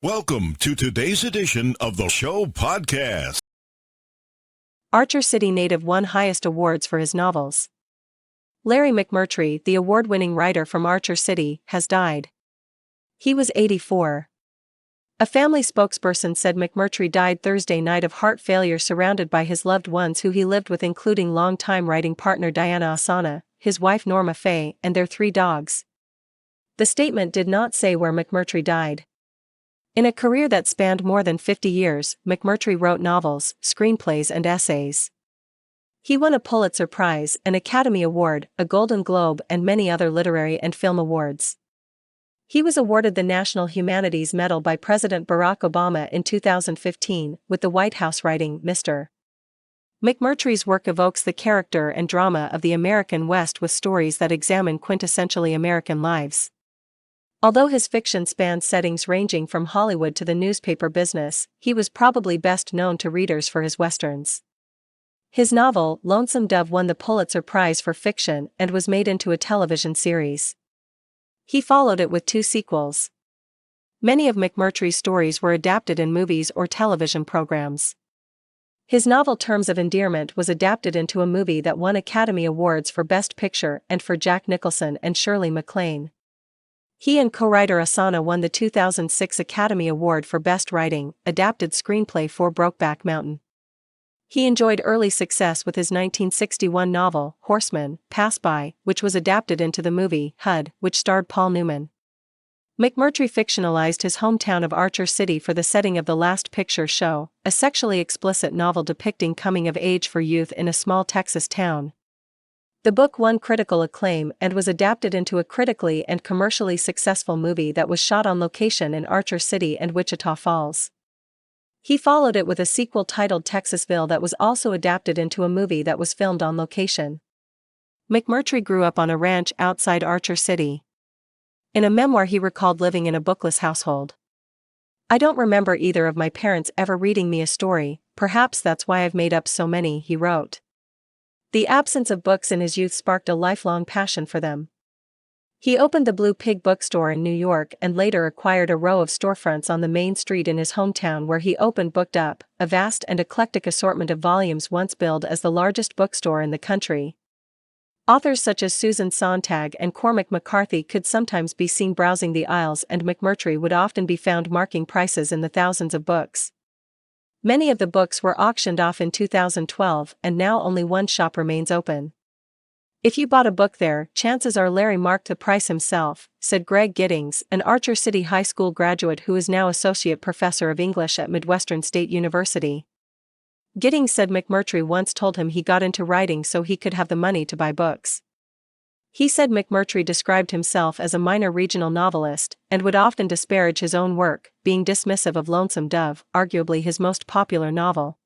Welcome to today's edition of the show podcast. Archer City native won highest awards for his novels. Larry McMurtry, the award-winning writer from Archer City, has died. He was 84. A family spokesperson said McMurtry died Thursday night of heart failure surrounded by his loved ones who he lived with, including longtime writing partner Diana Ossana, his wife Norma Faye, and their 3 dogs. The statement did not say where McMurtry died. In a career that spanned more than 50 years, McMurtry wrote novels, screenplays and essays. He won a Pulitzer Prize, an Academy Award, a Golden Globe and many other literary and film awards. He was awarded the National Humanities Medal by President Barack Obama in 2015, with the White House writing, Mr. McMurtry's work evokes the character and drama of the American West with stories that examine quintessentially American lives. Although his fiction spans settings ranging from Hollywood to the newspaper business, he was probably best known to readers for his westerns. His novel, Lonesome Dove, won the Pulitzer Prize for fiction and was made into a television series. He followed it with 2 sequels. Many of McMurtry's stories were adapted in movies or television programs. His novel Terms of Endearment was adapted into a movie that won Academy Awards for Best Picture and for Jack Nicholson and Shirley MacLaine. He and co-writer Ossana won the 2006 Academy Award for Best Writing, Adapted Screenplay for Brokeback Mountain. He enjoyed early success with his 1961 novel, Horseman, Pass By, which was adapted into the movie, Hud, which starred Paul Newman. McMurtry fictionalized his hometown of Archer City for the setting of The Last Picture Show, a sexually explicit novel depicting coming of age for youth in a small Texas town. The book won critical acclaim and was adapted into a critically and commercially successful movie that was shot on location in Archer City and Wichita Falls. He followed it with a sequel titled Texasville that was also adapted into a movie that was filmed on location. McMurtry grew up on a ranch outside Archer City. In a memoir he recalled living in a bookless household. "I don't remember either of my parents ever reading me a story, perhaps that's why I've made up so many," he wrote. The absence of books in his youth sparked a lifelong passion for them. He opened the Blue Pig bookstore in New York and later acquired a row of storefronts on the main street in his hometown where he opened Booked Up, a vast and eclectic assortment of volumes once billed as the largest bookstore in the country. Authors such as Susan Sontag and Cormac McCarthy could sometimes be seen browsing the aisles, and McMurtry would often be found marking prices in the thousands of books. Many of the books were auctioned off in 2012 and now only one shop remains open. "If you bought a book there, chances are Larry marked the price himself," said Greg Giddings, an Archer City High School graduate who is now associate professor of English at Midwestern State University. Giddings said McMurtry once told him he got into writing so he could have the money to buy books. He said McMurtry described himself as a minor regional novelist, and would often disparage his own work, being dismissive of Lonesome Dove, arguably his most popular novel.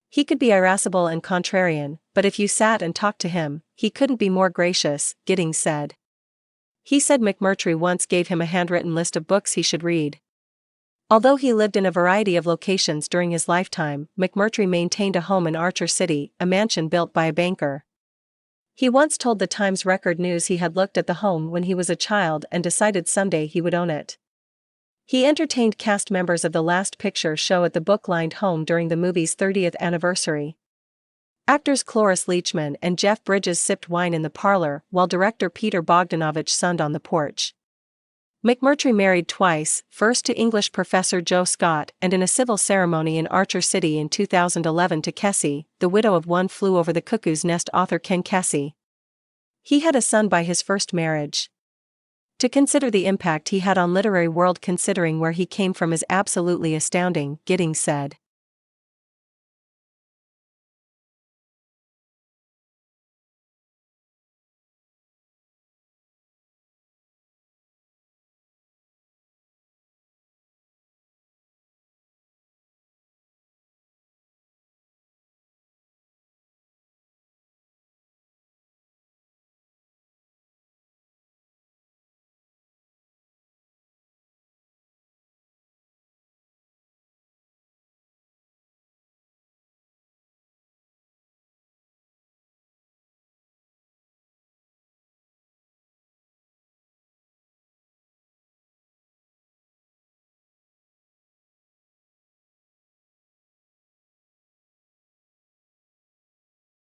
He could be irascible and contrarian, but if you sat and talked to him, he couldn't be more gracious, Giddings said. He said McMurtry once gave him a handwritten list of books he should read. Although he lived in a variety of locations during his lifetime, McMurtry maintained a home in Archer City, a mansion built by a banker. He once told the Times Record News he had looked at the home when he was a child and decided someday he would own it. He entertained cast members of The Last Picture Show at the book-lined home during the movie's 30th anniversary. Actors Cloris Leachman and Jeff Bridges sipped wine in the parlor while director Peter Bogdanovich sunned on the porch. McMurtry married twice, first to English professor Joe Scott and in a civil ceremony in Archer City in 2011 to Kessie, the widow of One Flew Over the Cuckoo's Nest author Ken Kesey. He had a son by his first marriage. "To consider the impact he had on literary world considering where he came from is absolutely astounding," Giddings said.